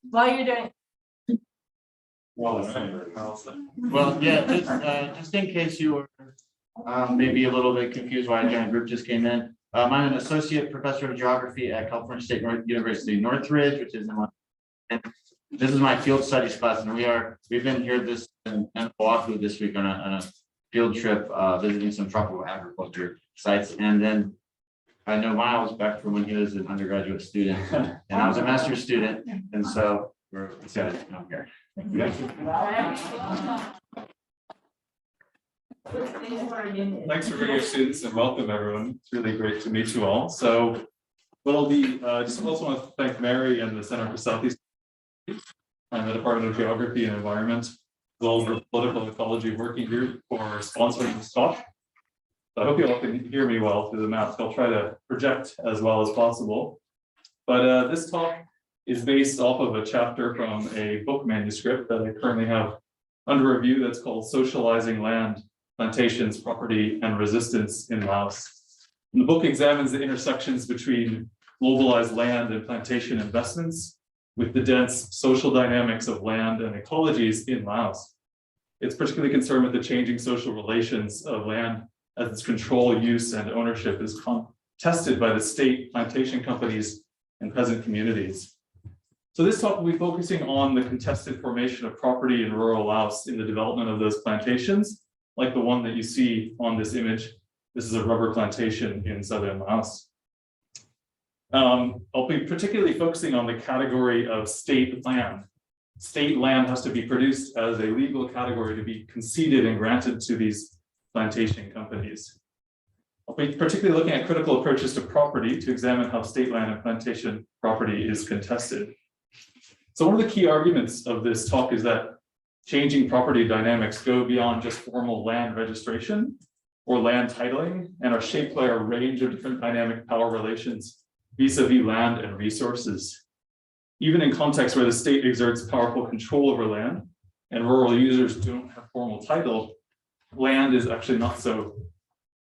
While you're doing, Well, yeah, just in case you were maybe a little bit confused why I joined the group just came in. I'm an associate professor of geography at California State University Northridge, which is in my, and this is my field studies class, and we've been here in Oahu this week on a field trip, visiting some tropical agriculture sites, and then I know Miles back from when he was an undergraduate student, and I was a master's student, and so we're excited to come here. Thanks for bringing your students and welcome everyone. It's really great to meet you all. So what I'll be, just also want to thank Mary and the Center for Southeast and the Department of Geography and Environment, as well as the Political Ecology Working Group for sponsoring this talk. I hope you all can hear me well through the maps. I'll try to project as well as possible. But this talk is based off of a chapter from a book manuscript that I currently have under review that's called Socializing Land, Plantations, Property, and Resistance in Laos. And the book examines the intersections between globalized land and plantation investments with the dense social dynamics of land and ecologies in Laos. It's particularly concerned with the changing social relations of land as its control, use, and ownership is contested by the state, plantation companies, and peasant communities. So this talk will be focusing on the contested formation of property in rural Laos in the development of those plantations, like the one that you see on this image. This is a rubber plantation in Southern Laos. I'll be particularly focusing on the category of state land. State land has to be produced as a legal category to be conceded and granted to these plantation companies. I'll be particularly looking at critical approaches to property to examine how state land and plantation property is contested. So one of the key arguments of this talk is that changing property dynamics go beyond just formal land registration or land titling and are shaped by a range of different dynamic power relations vis-a-vis land and resources. Even in contexts where the state exerts powerful control over land and rural users don't have formal title, land is actually not so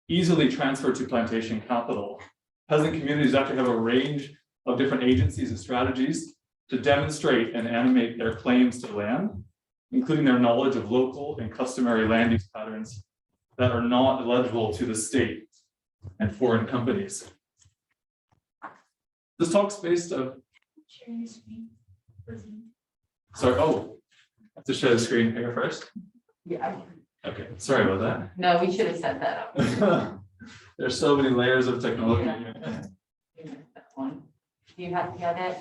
easily transferred to plantation capital. Peasant communities actually have a range of different agencies and strategies to demonstrate and animate their claims to land, including their knowledge of local and customary land use patterns that are not legible to the state and foreign companies. This talk's based on. Sorry, oh, I have to share the screen here first. yeah, Okay, sorry about that. no, we should have set that up. There's so many layers of technology. Yeah. That one. You have it?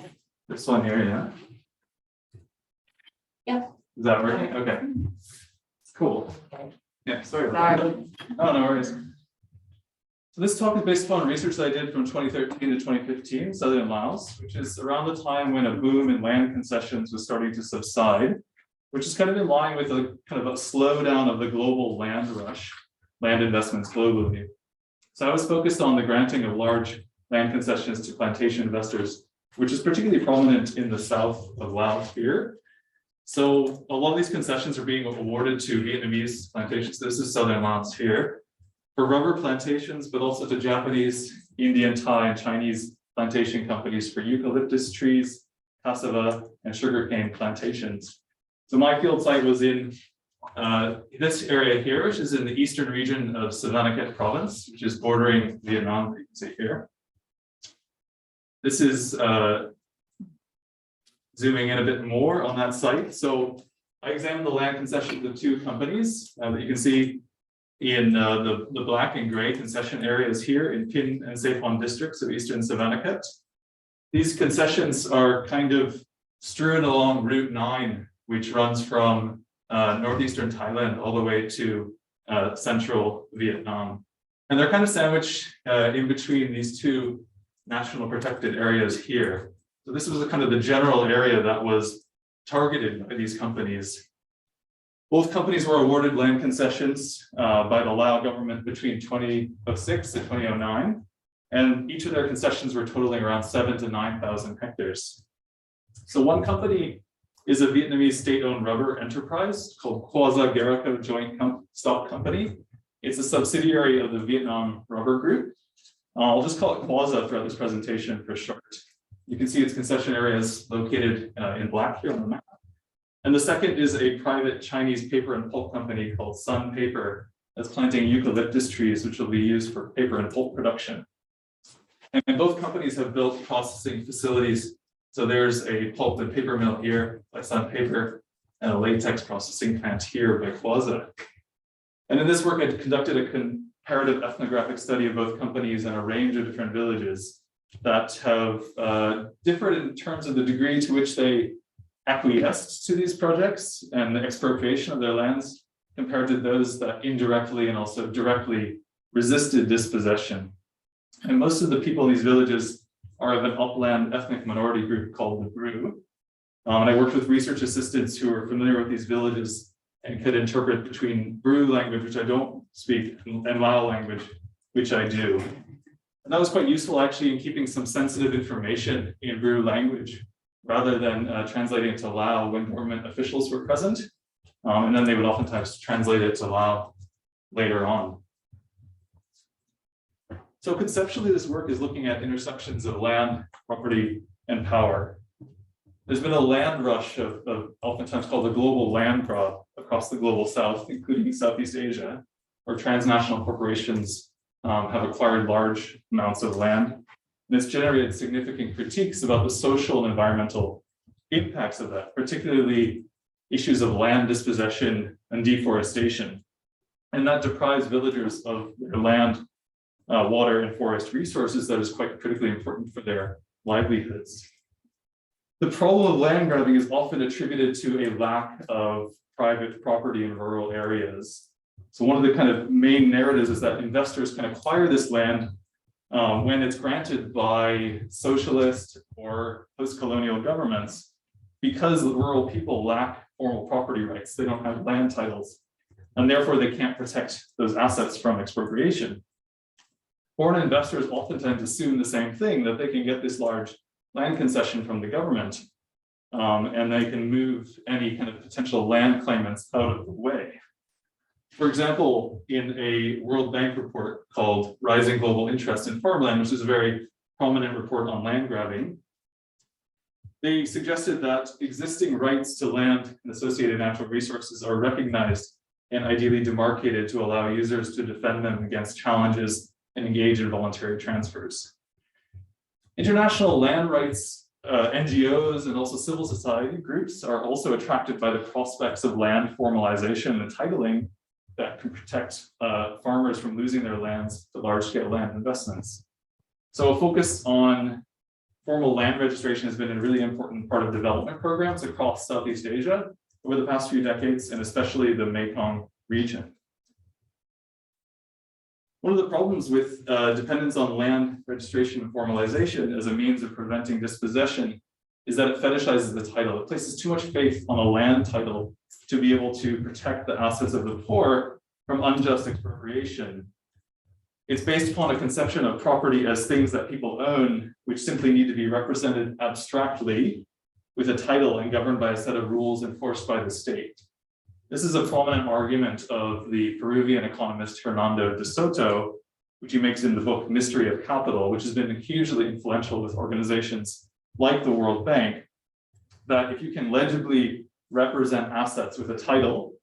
This one here, yeah. Yeah. Is that working? Okay. Cool. Okay. Yeah, sorry about Sorry. that. Oh, no worries. So this talk is based upon research that I did from 2013 to 2015, Southern Laos, which is around the time when a boom in land concessions was starting to subside, which is kind of in line with a kind of a slowdown of the global land rush, land investments globally. So I was focused on the granting of large land concessions to plantation investors, which is particularly prominent in the south of Laos here. So a lot of these concessions are being awarded to Vietnamese plantations. This is Southern Laos here, for rubber plantations, but also to Japanese, Indian, Thai, and Chinese plantation companies for eucalyptus trees, cassava, and sugarcane plantations. So my field site was in this area here, which is in the eastern region of Savannakhet province, which is bordering Vietnam, you can see here. This is zooming in a bit more on that site. So I examined the land concessions of two companies that you can see in the black and gray concession areas here in Pin and Saphon districts of eastern Savannakhet. These concessions are kind of strewn along Route 9, which runs from northeastern Thailand all the way to central Vietnam. And they're kind of sandwiched in between these two national protected areas here. So this was kind of the general area that was targeted by these companies. Both companies were awarded land concessions by the Lao government between 2006 and 2009. And each of their concessions were totaling around 7,000 to 9,000 hectares. So one company is a Vietnamese state-owned rubber enterprise called Quasi Garrico Joint Stock Company. It's a subsidiary of the Vietnam Rubber Group. I'll just call it Quasi throughout this presentation for short. You can see its concession areas located in black here on the map. And the second is a private Chinese paper and pulp company called Sun Paper that's planting eucalyptus trees, which will be used for paper and pulp production. And both companies have built processing facilities. So there's a pulp and paper mill here by Sun Paper and a latex processing plant here by Kenney-Lazar. And in this work, I conducted a comparative ethnographic study of both companies and a range of different villages that have differed in terms of the degree to which they acquiesced to these projects and the expropriation of their lands compared to those that indirectly and also directly resisted dispossession. And most of the people in these villages are of an upland ethnic minority group called the Bru. And I worked with research assistants who are familiar with these villages and could interpret between Bru language, which I don't speak, and Lao language, which I do. And that was quite useful actually in keeping some sensitive information in Bru language, rather than translating it to Lao when government officials were present. And then they would oftentimes translate it to Lao later on. So conceptually, this work is looking at intersections of land, property, and power. There's been a land rush of oftentimes called the global land grab across the global south, including Southeast Asia, where transnational corporations have acquired large amounts of land. And it's generated significant critiques about the social and environmental impacts of that, particularly issues of land dispossession and deforestation. And that deprives villagers of their land, water, and forest resources that is quite critically important for their livelihoods. The problem of land grabbing is often attributed to a lack of private property in rural areas. So one of the kind of main narratives is that investors can acquire this land when it's granted by socialist or post-colonial governments, because the rural people lack formal property rights. They don't have land titles, and therefore they can't protect those assets from expropriation. Foreign investors oftentimes assume the same thing, that they can get this large land concession from the government, and they can move any kind of potential land claimants out of the way. For example, in a World Bank report called Rising Global Interest in Farmland, which is a very prominent report on land grabbing, they suggested that existing rights to land and associated natural resources are recognized and ideally demarcated to allow users to defend them against challenges and engage in voluntary transfers. International land rights NGOs and also civil society groups are also attracted by the prospects of land formalization and titling that can protect farmers from losing their lands to large-scale land investments. So a focus on formal land registration has been a really important part of development programs across Southeast Asia over the past few decades, and especially the Mekong region. One of the problems with dependence on land registration and formalization as a means of preventing dispossession is that it fetishizes the title. It places too much faith on a land title to be able to protect the assets of the poor from unjust expropriation. It's based upon a conception of property as things that people own, which simply need to be represented abstractly with a title and governed by a set of rules enforced by the state. This is a prominent argument of the Peruvian economist Hernando de Soto, which he makes in the book Mystery of Capital, which has been hugely influential with organizations like the World Bank, that if you can legibly represent assets with a title,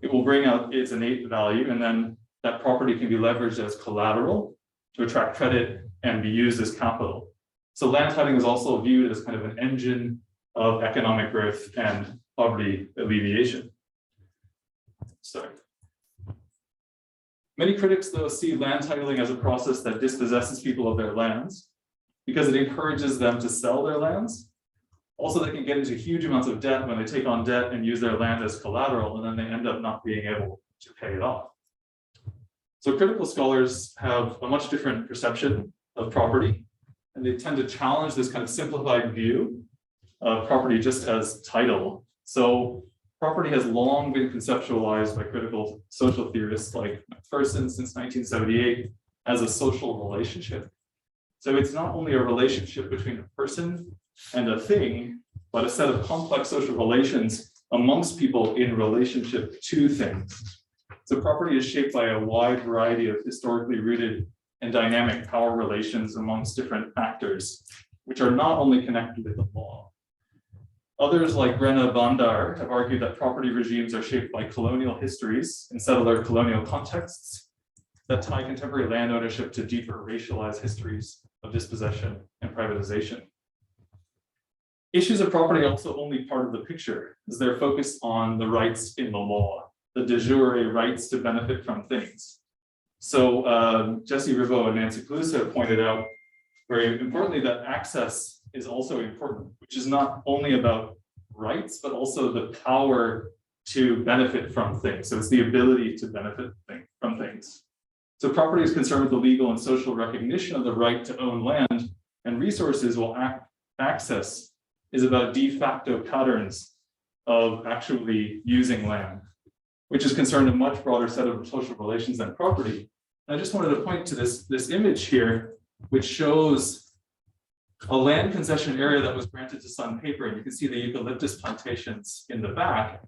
it will bring out its innate value, and then that property can be leveraged as collateral to attract credit and be used as capital. So land titling is also viewed as kind of an engine of economic growth and poverty alleviation. Sorry. Many critics, though, see land titling as a process that dispossesses people of their lands because it encourages them to sell their lands. Also, they can get into huge amounts of debt when they take on debt and use their land as collateral, and then they end up not being able to pay it off. So critical scholars have a much different perception of property, and they tend to challenge this kind of simplified view of property just as title. So property has long been conceptualized by critical social theorists like McPherson since 1978 as a social relationship. So it's not only a relationship between a person and a thing, but a set of complex social relations amongst people in relationship to things. So property is shaped by a wide variety of historically rooted and dynamic power relations amongst different actors, which are not only connected with the law. Others like Rena Bandar have argued that property regimes are shaped by colonial histories and settler colonial contexts that tie contemporary land ownership to deeper racialized histories of dispossession and privatization. Issues of property are also only part of the picture, as they're focused on the rights in the law, the de jure rights to benefit from things. So Jesse Riveau and Nancy Peluso pointed out very importantly that access is also important, which is not only about rights, but also the power to benefit from things. So it's the ability to benefit from things. So property is concerned with the legal and social recognition of the right to own land and resources, while access is about de facto patterns of actually using land, which is concerned a much broader set of social relations than property. And I just wanted to point to this image here, which shows a land concession area that was granted to Sun Paper, and you can see the eucalyptus plantations in the back.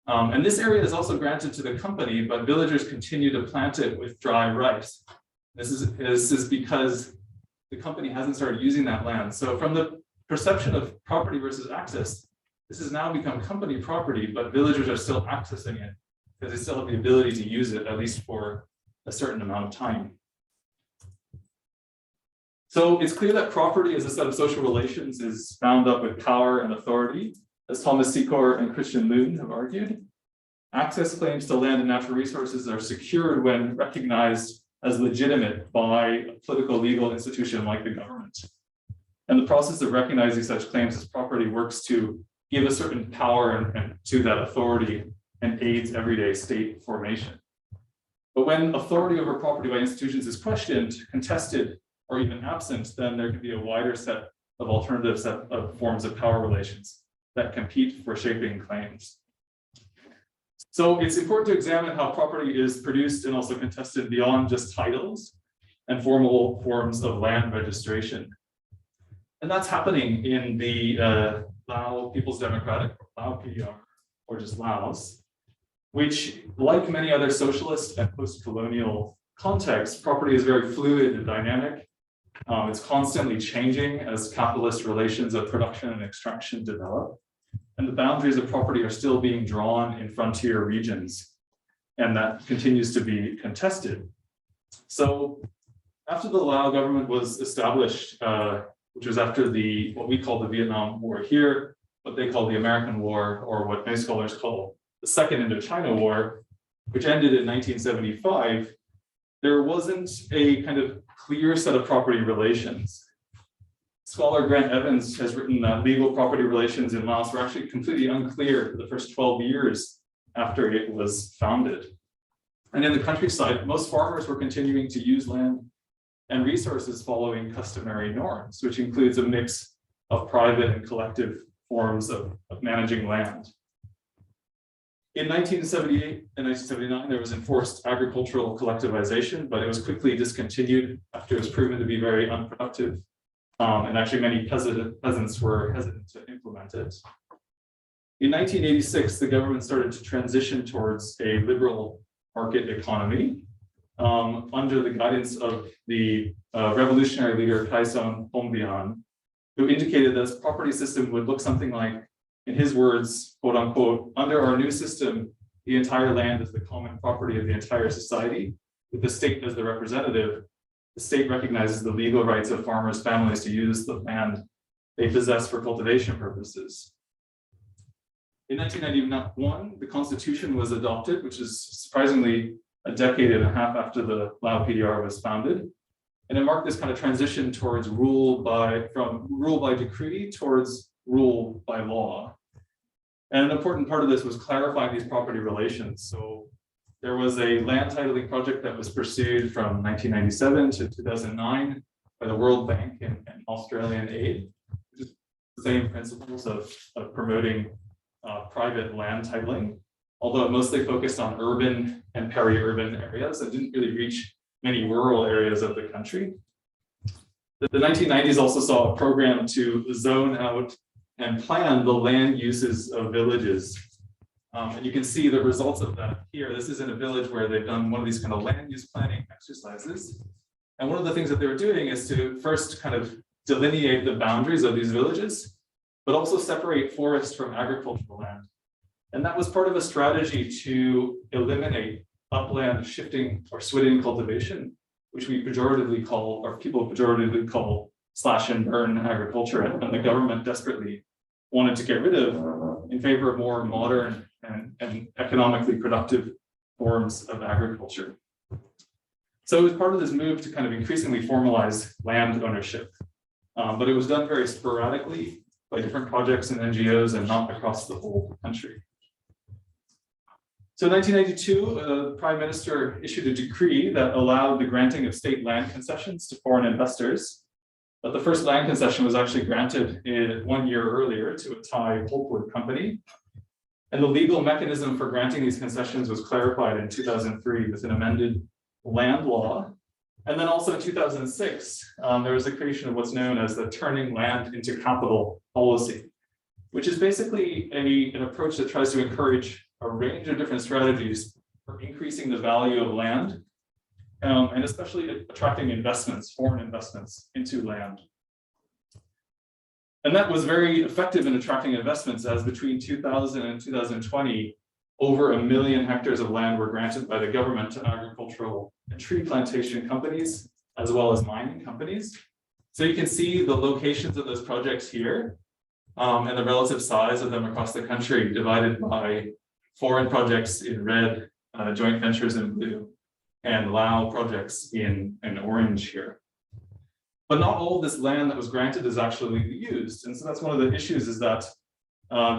And this area is also granted to the company, but villagers continue to plant it with dry rice. This is because the company hasn't started using that land. So from the perception of property versus access, this has now become company property, but villagers are still accessing it because they still have the ability to use it, at least for a certain amount of time. So it's clear that property as a set of social relations is bound up with power and authority, as Thomas Secor and Christian Loon have argued. Access claims to land and natural resources are secured when recognized as legitimate by a political legal institution like the government. And the process of recognizing such claims as property works to give a certain power and to that authority and aids everyday state formation. But when authority over property by institutions is questioned, contested, or even absent, then there can be a wider set of alternative set of forms of power relations that compete for shaping claims. So it's important to examine how property is produced and also contested beyond just titles and formal forms of land registration. And that's happening in the Lao People's Democratic, Lao PDR, or just Laos, which, like many other socialist and post-colonial contexts, property is very fluid and dynamic. It's constantly changing as capitalist relations of production and extraction develop. And the boundaries of property are still being drawn in frontier regions, and that continues to be contested. So after the Lao government was established, which was after what we call the Vietnam War here, what they call the American War, or what many scholars call the Second Indochina War, which ended in 1975, there wasn't a kind of clear set of property relations. Scholar Grant Evans has written that legal property relations in Laos were actually completely unclear for the first 12 years after it was founded. And in the countryside, most farmers were continuing to use land and resources following customary norms, which includes a mix of private and collective forms of managing land. In 1978 and 1979, there was enforced agricultural collectivization, but it was quickly discontinued after it was proven to be very unproductive. And actually many peasants were hesitant to implement it. In 1986, the government started to transition towards a liberal market economy under the guidance of the revolutionary leader Kaison Phombian, who indicated that this property system would look something like, in his words, quote unquote, under our new system, the entire land is the common property of the entire society, with the state as the representative. The state recognizes the legal rights of farmers' families to use the land they possess for cultivation purposes. In 1991, the Constitution was adopted, which is surprisingly a decade and a half after the Lao PDR was founded. And it marked this kind of transition towards from rule by decree towards rule by law. And an important part of this was clarifying these property relations. So there was a land titling project that was pursued from 1997 to 2009 by the World Bank and Australian aid, which is the same principles of promoting private land titling, although it mostly focused on urban and peri-urban areas and didn't really reach many rural areas of the country. The 1990s also saw a program to zone out and plan the land uses of villages. And you can see the results of that here. This is in a village where they've done one of these kind of land use planning exercises. And one of the things that they were doing is to first kind of delineate the boundaries of these villages, but also separate forest from agricultural land. And that was part of a strategy to eliminate upland shifting or switting cultivation, which we pejoratively call, or people pejoratively call, slash and burn agriculture, and the government desperately wanted to get rid of in favor of more modern and economically productive forms of agriculture. So it was part of this move to kind of increasingly formalize land ownership, but it was done very sporadically by different projects and NGOs and not across the whole country. So in 1992, the Prime Minister issued a decree that allowed the granting of state land concessions to foreign investors. But the first land concession was actually granted 1 year earlier to a Thai pulpwood company. And the legal mechanism for granting these concessions was clarified in 2003 with an amended land law. And then also in 2006, there was the creation of what's known as the turning land into capital policy, which is basically an approach that tries to encourage a range of different strategies for increasing the value of land, and especially attracting investments, foreign investments into land. And that was very effective in attracting investments, as between 2000 and 2020, over 1 million hectares of land were granted by the government to agricultural and tree plantation companies, as well as mining companies. So you can see the locations of those projects here, and the relative size of them across the country, divided by foreign projects in red, joint ventures in blue, and Lao projects in orange here. But not all of this land that was granted is actually used. And so that's one of the issues, is that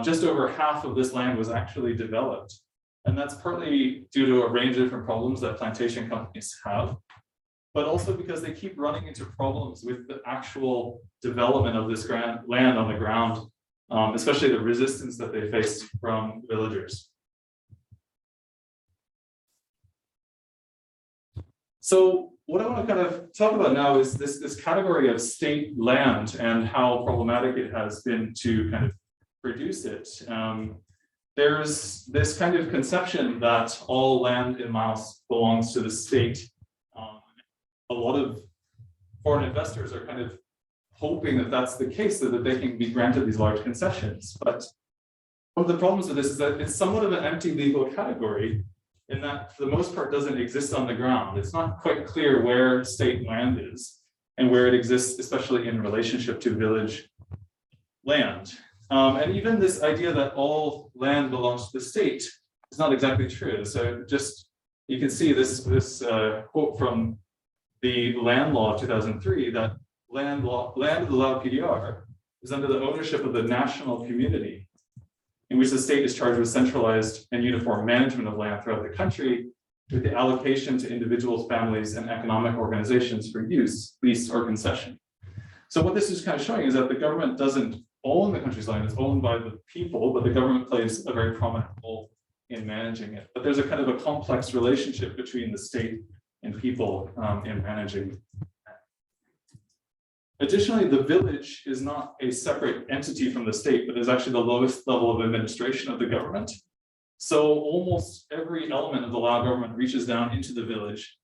just over half of this land was actually developed. And that's partly due to a range of different problems that plantation companies have, but also because they keep running into problems with the actual development of this land on the ground, especially the resistance that they face from villagers. So what I want to kind of talk about now is this category of state land and how problematic it has been to kind of produce it. There's this kind of conception that all land in Laos belongs to the state. A lot of foreign investors are kind of hoping that that's the case, so that they can be granted these large concessions. But one of the problems with this is that it's somewhat of an empty legal category, in that for the most part doesn't exist on the ground. It's not quite clear where state land is and where it exists, especially in relationship to village land. And even this idea that all land belongs to the state is not exactly true. So just, you can see this quote from the land law of 2003, that land of the Lao PDR is under the ownership of the national community, in which the state is charged with centralized and uniform management of land throughout the country, with the allocation to individuals, families, and economic organizations for use, lease, or concession. So what this is kind of showing is that the government doesn't own the country's land, it's owned by the people, but the government plays a very prominent role in managing it. But there's a kind of a complex relationship between the state and people in managing. Additionally, the village is not a separate entity from the state, but is actually the lowest level of administration of the government. So almost every element of the Lao government reaches down into the village.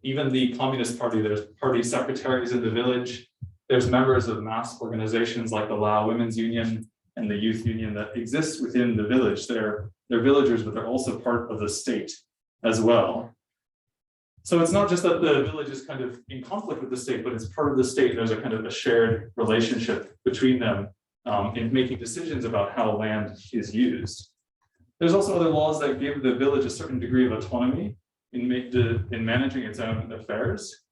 Even the Communist Party, there's party secretaries in the village. There's members of mass organizations like the Lao Women's Union and the Youth Union that exist within the village. They're villagers, but they're also part of the state as well. So it's not just that the village is kind of in conflict with the state, but it's part of the state. There's a kind of a shared relationship between them in making decisions about how land is used. There's also other laws that give the village a certain degree of autonomy in managing its own affairs.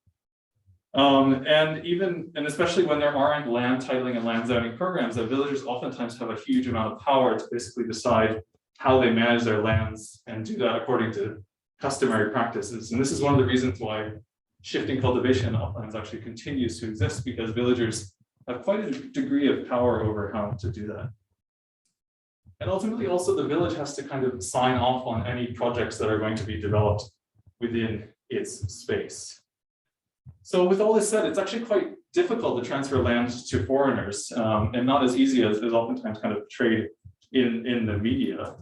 And especially when there aren't land titling and land zoning programs, the villagers oftentimes have a huge amount of power to basically decide how they manage their lands and do that according to customary practices. And this is one of the reasons why shifting cultivation in uplands actually continues to exist, because villagers have quite a degree of power over how to do that. And ultimately also the village has to kind of sign off on any projects that are going to be developed within its space. So with all this said, it's actually quite difficult to transfer land to foreigners, and not as easy as is oftentimes kind of portrayed in the media.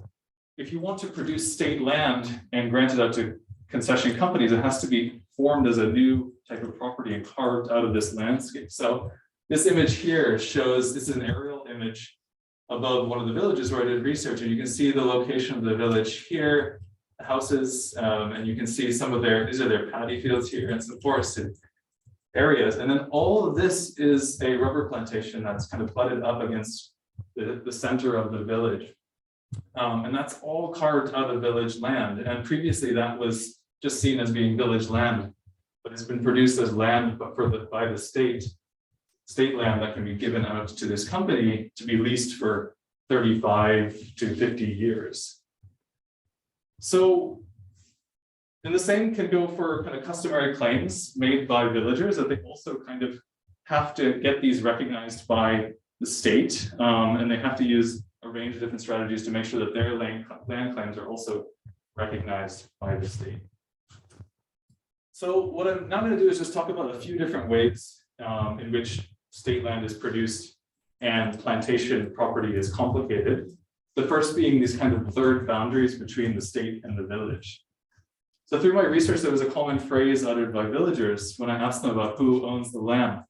If you want to produce state land and grant it out to concession companies, it has to be formed as a new type of property and carved out of this landscape. So This image here shows, this is an aerial image above one of the villages where I did research, and you can see the location of the village here, the houses, and you can see some of their, these are their paddy fields here and some forested areas. And then all of this is a rubber plantation that's kind of butted up against the center of the village. And that's all carved out of village land. And previously that was just seen as being village land, but it's been produced as land but by the state land that can be given out to this company to be leased for 35 to 50 years. So, and the same can go for kind of customary claims made by villagers, that they also kind of have to get these recognized by the state, and they have to use a range of different strategies to make sure that their land claims are also recognized by the state. So what I'm now going to do is just talk about a few different ways in which state land is produced and plantation property is complicated. The first being these kind of blurred boundaries between the state and the village. So through my research, there was a common phrase uttered by villagers when I asked them about who owns the land,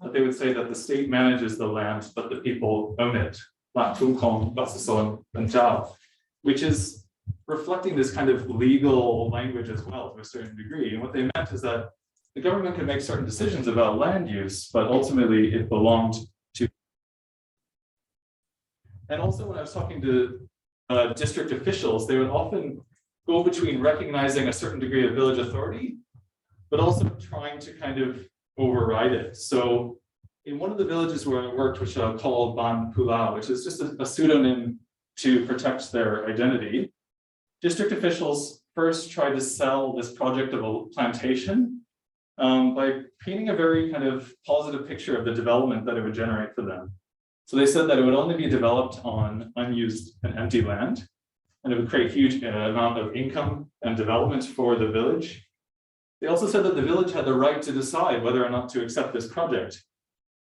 that they would say that the state manages the land, but the people own it, which is reflecting this kind of legal language as well to a certain degree. And what they meant is that the government can make certain decisions about land use, but ultimately it belonged to. And also when I was talking to district officials, they would often go between recognizing a certain degree of village authority, but also trying to kind of override it. So in one of the villages where I worked, which I'll call Ban Pulau, which is just a pseudonym to protect their identity, district officials first tried to sell this project of a plantation by painting a very kind of positive picture of the development that it would generate for them. So they said that it would only be developed on unused and empty land, and it would create a huge amount of income and development for the village. They also said that the village had the right to decide whether or not to accept this project.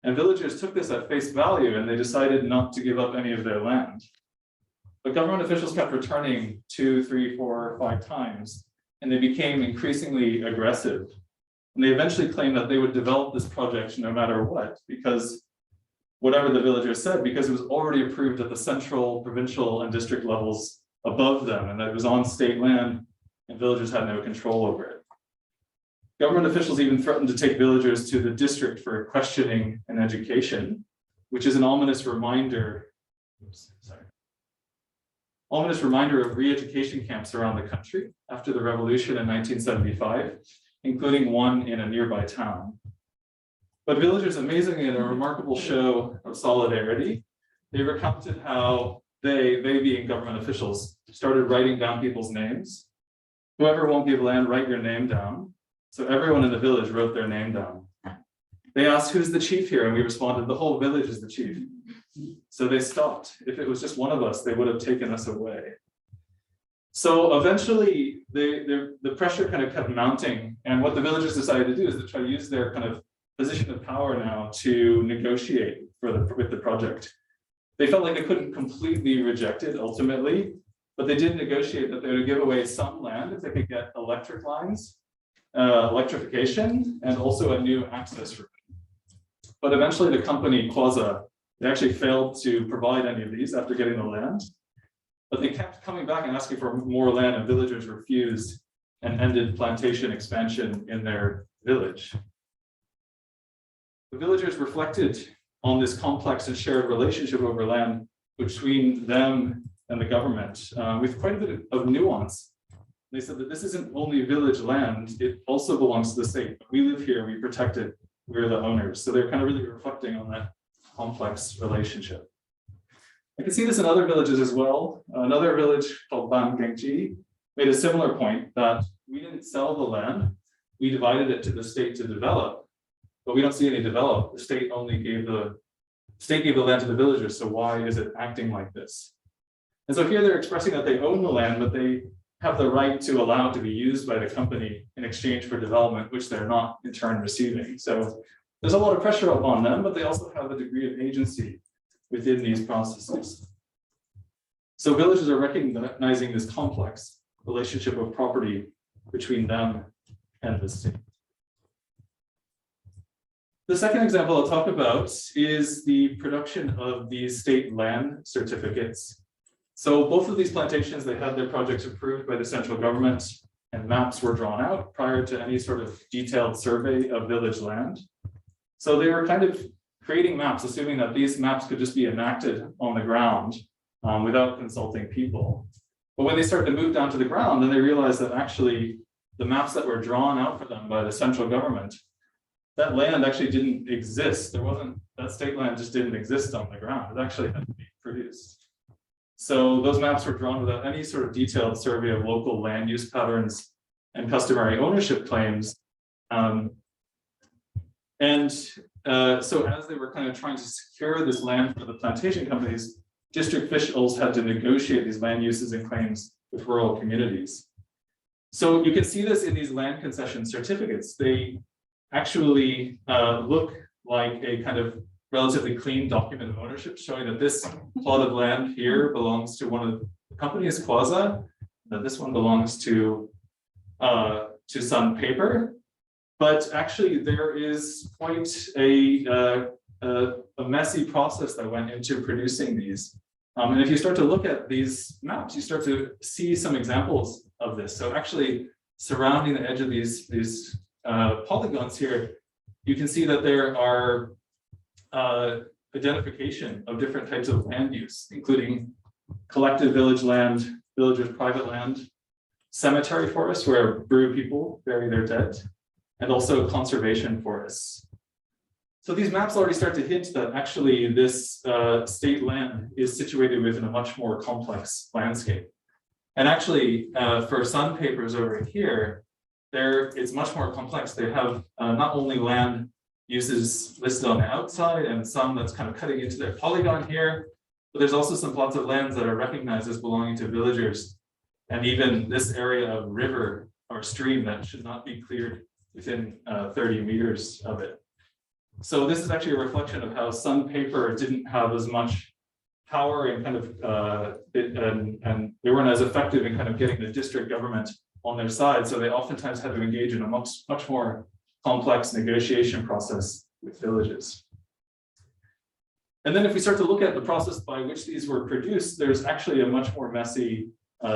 And villagers took this at face value and they decided not to give up any of their land. But government officials kept returning 2, 3, 4, 5 times, and they became increasingly aggressive. And they eventually claimed that they would develop this project no matter what, because whatever the villagers said, because it was already approved at the central, provincial, and district levels above them, and that it was on state land, and villagers had no control over it. Government officials even threatened to take villagers to the district for questioning and education, which is an ominous reminder. Ominous reminder of re-education camps around the country after the revolution in 1975, including one in a nearby town. But villagers, amazingly, in a remarkable show of solidarity, they recounted how they being government officials, started writing down people's names. Whoever won't give land, write your name down. So everyone in the village wrote their name down. They asked, who's the chief here? And we responded, the whole village is the chief. So they stopped. If it was just one of us, they would have taken us away. So eventually the pressure kind of kept mounting. And what the villagers decided to do is to try to use their kind of position of power now to negotiate with the project. They felt like they couldn't completely reject it ultimately, but they did negotiate that they would give away some land if they could get electric lines, electrification, and also a new access route. But eventually the company Quaza, they actually failed to provide any of these after getting the land, but they kept coming back and asking for more land, and villagers refused and ended plantation expansion in their village. The villagers reflected on this complex and shared relationship over land between them and the government with quite a bit of nuance. They said that this isn't only village land, it also belongs to the state. We live here, we protect it, we're the owners. So they're kind of really reflecting on that complex relationship. I can see this in other villages as well. Another village called Ban Gengji made a similar point that we didn't sell the land, we divided it to the state to develop, but we don't see any develop. The state only gave the land to the villagers, so why is it acting like this? And so here they're expressing that they own the land, but they have the right to allow it to be used by the company in exchange for development, which they're not in turn receiving. So there's a lot of pressure upon them, but they also have a degree of agency within these processes. So villagers are recognizing this complex relationship of property between them and the state. The second example I'll talk about is the production of these state land certificates. So both of these plantations, they had their projects approved by the central government, and maps were drawn out prior to any sort of detailed survey of village land. So they were kind of creating maps, assuming that these maps could just be enacted on the ground without consulting people. But when they started to move down to the ground, then they realized that actually the maps that were drawn out for them by the central government, that land actually didn't exist. There wasn't, that state land just didn't exist on the ground. It actually had to be produced. So those maps were drawn without any sort of detailed survey of local land use patterns and customary ownership claims. So as they were kind of trying to secure this land for the plantation companies, district officials had to negotiate these land uses and claims with rural communities. So you can see this in these land concession certificates. They actually look like a kind of relatively clean document of ownership showing that this plot of land here belongs to one of the companies, Quasi, that this one belongs to Sun Paper. But actually there is quite a messy process that went into producing these. And if you start to look at these maps, you start to see some examples of this. So actually surrounding the edge of these polygons here, you can see that there are identification of different types of land use, including collective village land, villagers' private land, cemetery forests where Bru people bury their dead, and also conservation forests. So these maps already start to hint that actually this state land is situated within a much more complex landscape. And actually for Sun Papers over here, it's much more complex. They have not only land uses listed on the outside and some that's kind of cutting into their polygon here, but there's also some plots of lands that are recognized as belonging to villagers, and even this area of river or stream that should not be cleared within 30 meters of it. So this is actually a reflection of how Sun Paper didn't have as much power and kind of and they weren't as effective in kind of getting the district government on their side. So they oftentimes had to engage in a much more complex negotiation process with villages. And then if we start to look at the process by which these were produced, there's actually a much more messy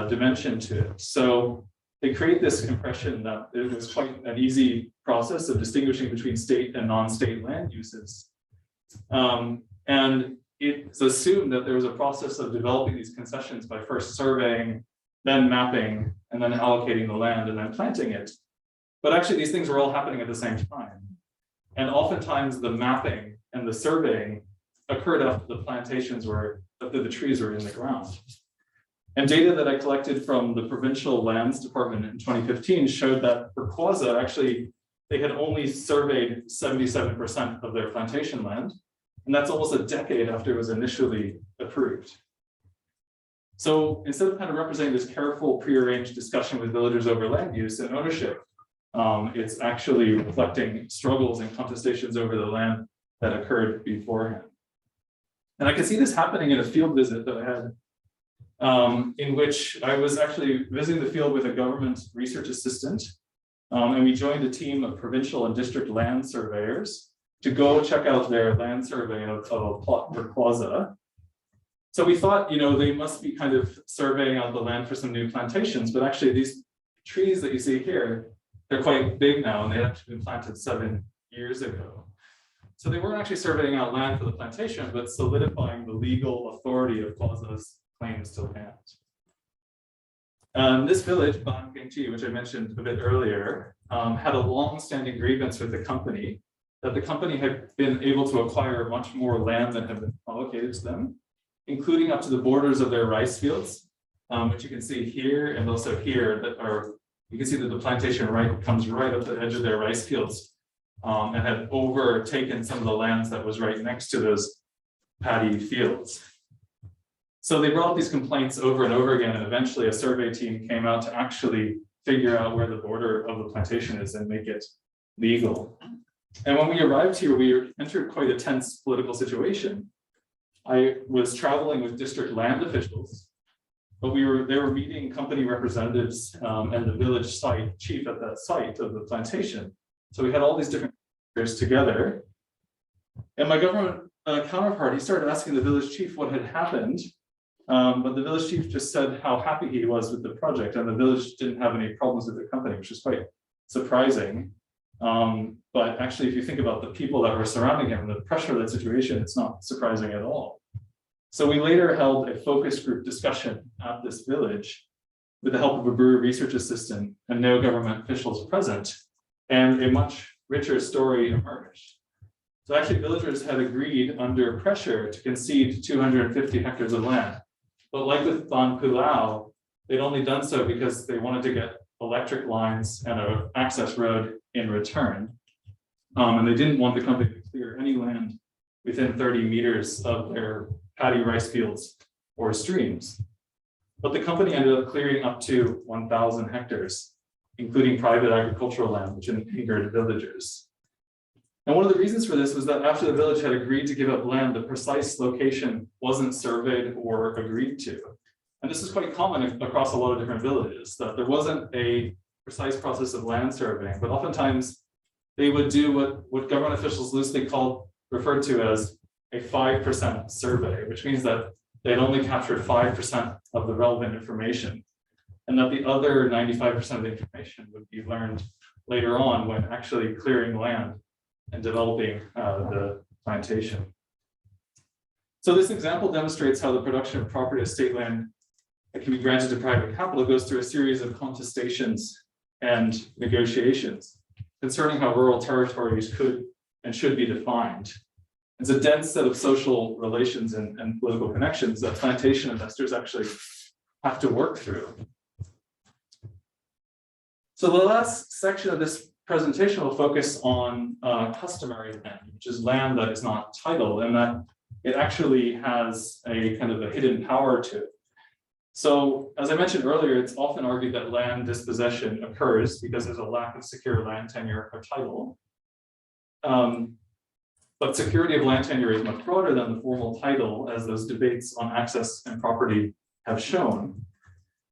dimension to it. So they create this impression that it was quite an easy process of distinguishing between state and non-state land uses. And it's assumed that there was a process of developing these concessions by first surveying, then mapping, and then allocating the land and then planting it. But actually these things were all happening at the same time. And oftentimes the mapping and the surveying occurred after the plantations were, after the trees were in the ground. And data that I collected from the Provincial Lands Department in 2015 showed that for Quasi, actually, they had only surveyed 77% of their plantation land. And that's almost a decade after it was initially approved. So instead of kind of representing this careful prearranged discussion with villagers over land use and ownership, it's actually reflecting struggles and contestations over the land that occurred beforehand. And I can see this happening in a field visit that I had, in which I was actually visiting the field with a government research assistant, and we joined a team of provincial and district land surveyors to go check out their land survey of a plot for Quasi. So we thought, you know, they must be kind of surveying out the land for some new plantations, but actually these trees that you see here, they're quite big now and they had actually been planted 7 years ago. So they weren't actually surveying out land for the plantation, but solidifying the legal authority of Quasi's claims to land. This village, Ban Keng, which I mentioned a bit earlier, had a long-standing grievance with the company that the company had been able to acquire much more land than had been allocated to them, including up to the borders of their rice fields, which you can see here and also here, that are, you can see that the plantation right comes right up the edge of their rice fields, and had overtaken some of the lands that was right next to those paddy fields. So they brought these complaints over and over again, and eventually a survey team came out to actually figure out where the border of the plantation is and make it legal. And when we arrived here, we entered quite a tense political situation. I was traveling with district land officials, but they were meeting company representatives and the village site chief at that site of the plantation. So we had all these different actors together, And my government counterpart, he started asking the village chief what had happened. But the village chief just said how happy he was with the project, and the village didn't have any problems with the company, which is quite surprising. But actually, if you think about the people that were surrounding him and the pressure of that situation, it's not surprising at all. So we later held a focus group discussion at this village with the help of a brewery research assistant and no government officials present, and a much richer story emerged. So actually, villagers had agreed under pressure to concede 250 hectares of land. But like with Ban Pulau, they'd only done so because they wanted to get electric lines and an access road in return. And they didn't want the company to clear any land within 30 meters of their paddy rice fields or streams. But the company ended up clearing up to 1,000 hectares, including private agricultural land, which angered villagers. And one of the reasons for this was that after the village had agreed to give up land, the precise location wasn't surveyed or agreed to. And this is quite common across a lot of different villages, that there wasn't a precise process of land surveying, but oftentimes they would do what government officials loosely referred to as a 5% survey, which means that they'd only captured 5% of the relevant information, and that the other 95% of the information would be learned later on when actually clearing land and developing the plantation. So this example demonstrates how the production of property estate land that can be granted to private capital goes through a series of contestations and negotiations concerning how rural territories could and should be defined. It's a dense set of social relations and political connections that plantation investors actually have to work through. So the last section of this presentation will focus on customary land, which is land that is not titled, and that it actually has a kind of a hidden power to it. So as I mentioned earlier, it's often argued that land dispossession occurs because there's a lack of secure land tenure or title. But security of land tenure is much broader than the formal title, as those debates on access and property have shown.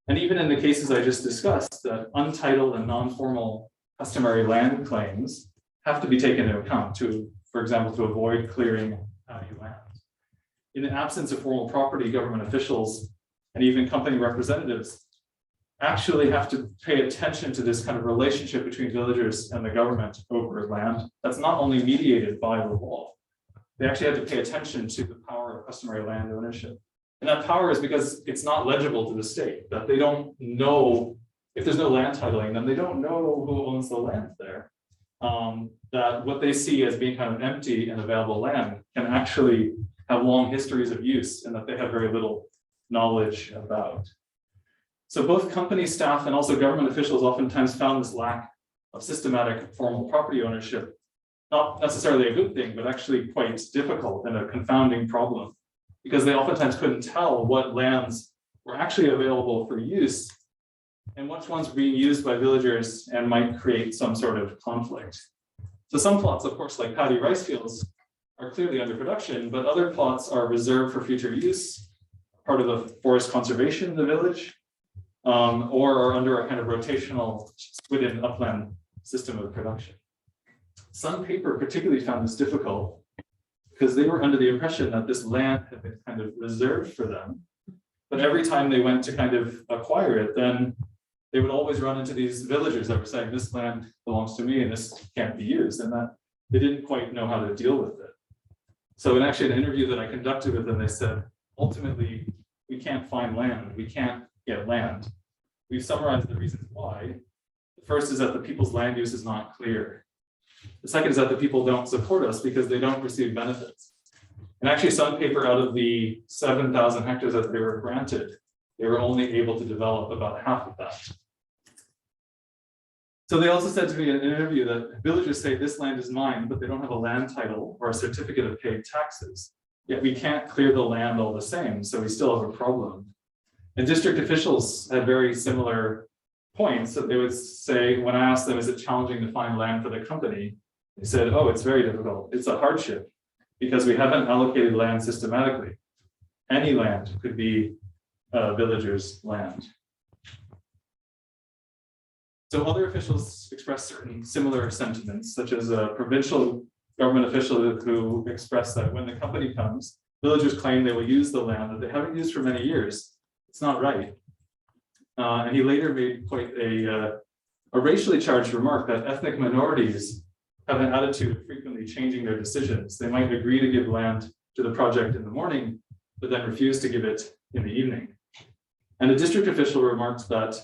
And even in the cases I just discussed, that untitled and non-formal customary land claims have to be taken into account to, for example, to avoid clearing paddy land. In the absence of formal property, government officials and even company representatives actually have to pay attention to this kind of relationship between villagers and the government over land that's not only mediated by the law. They actually have to pay attention to the power of customary land ownership. And that power is because it's not legible to the state, that they don't know, if there's no land titling, then they don't know who owns the land there. That what they see as being kind of empty and available land can actually have long histories of use, and that they have very little knowledge about. So both company staff and also government officials oftentimes found this lack of systematic formal property ownership not necessarily a good thing, but actually quite difficult and a confounding problem, because they oftentimes couldn't tell what lands were actually available for use and which ones were being used by villagers and might create some sort of conflict. So some plots, of course, like paddy rice fields, are clearly under production, but other plots are reserved for future use, part of the forest conservation in the village, or are under a kind of rotational within upland system of production. Sun Paper particularly found this difficult because they were under the impression that this land had been kind of reserved for them. But every time they went to kind of acquire it, then they would always run into these villagers that were saying, this land belongs to me and this can't be used, and that they didn't quite know how to deal with it. So in actually an interview that I conducted with them, they said, ultimately, we can't find land, we can't get land. We've summarized the reasons why. The first is that the people's land use is not clear. The second is that the people don't support us because they don't receive benefits. And actually, Sun Paper, out of the 7,000 hectares that they were granted, they were only able to develop about half of that. So they also said to me in an interview that villagers say this land is mine, but they don't have a land title or a certificate of paid taxes. Yet we can't clear the land all the same, so we still have a problem. And district officials had very similar points that they would say, when I asked them, is it challenging to find land for the company? They said, oh, it's very difficult. It's a hardship because we haven't allocated land systematically. Any land could be a villager's land. So other officials expressed certain similar sentiments, such as provincial government official who expressed that when the company comes, villagers claim they will use the land that they haven't used for many years. It's not right. And he later made quite a racially charged remark that ethnic minorities have an attitude of frequently changing their decisions. They might agree to give land to the project in the morning, but then refuse to give it in the evening. And the district official remarked that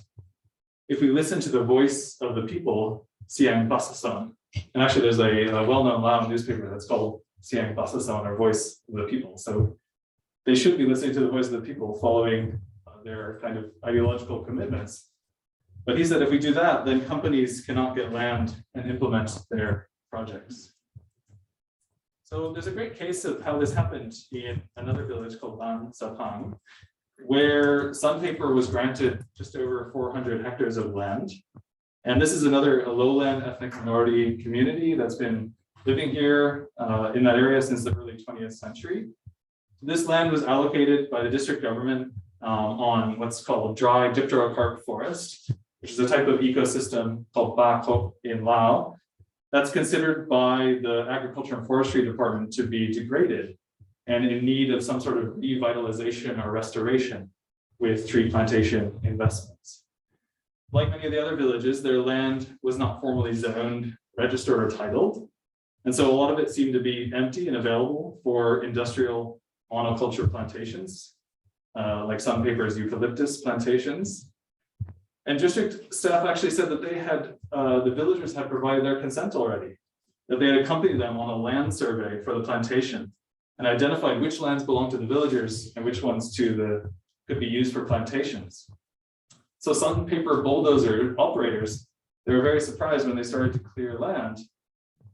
if we listen to the voice of the people, Siang Basasan, and actually there's a well-known Lao newspaper that's called Siang Basasan, or Voice of the People. So they should be listening to the voice of the people, following their kind of ideological commitments. But he said if we do that, then companies cannot get land and implement their projects. So there's a great case of how this happened in another village called Ban Sapang, where Sandpaper was granted just over 400 hectares of land. And this is a lowland ethnic minority community that's been living here in that area since the early 20th century. This land was allocated by the district government on what's called dry dipterocarp forest, which is a type of ecosystem called Ba Kop in Laos. That's considered by the Agriculture and Forestry Department to be degraded and in need of some sort of revitalization or restoration with tree plantation investments. Like many of the other villages, their land was not formally zoned, registered, or titled. And so a lot of it seemed to be empty and available for industrial monoculture plantations, like Sandpaper's eucalyptus plantations. And district staff actually said that they had, the villagers had provided their consent already, that they had accompanied them on a land survey for the plantation and identified which lands belonged to the villagers and which ones could be used for plantations. So Sandpaper bulldozer operators, they were very surprised when they started to clear land,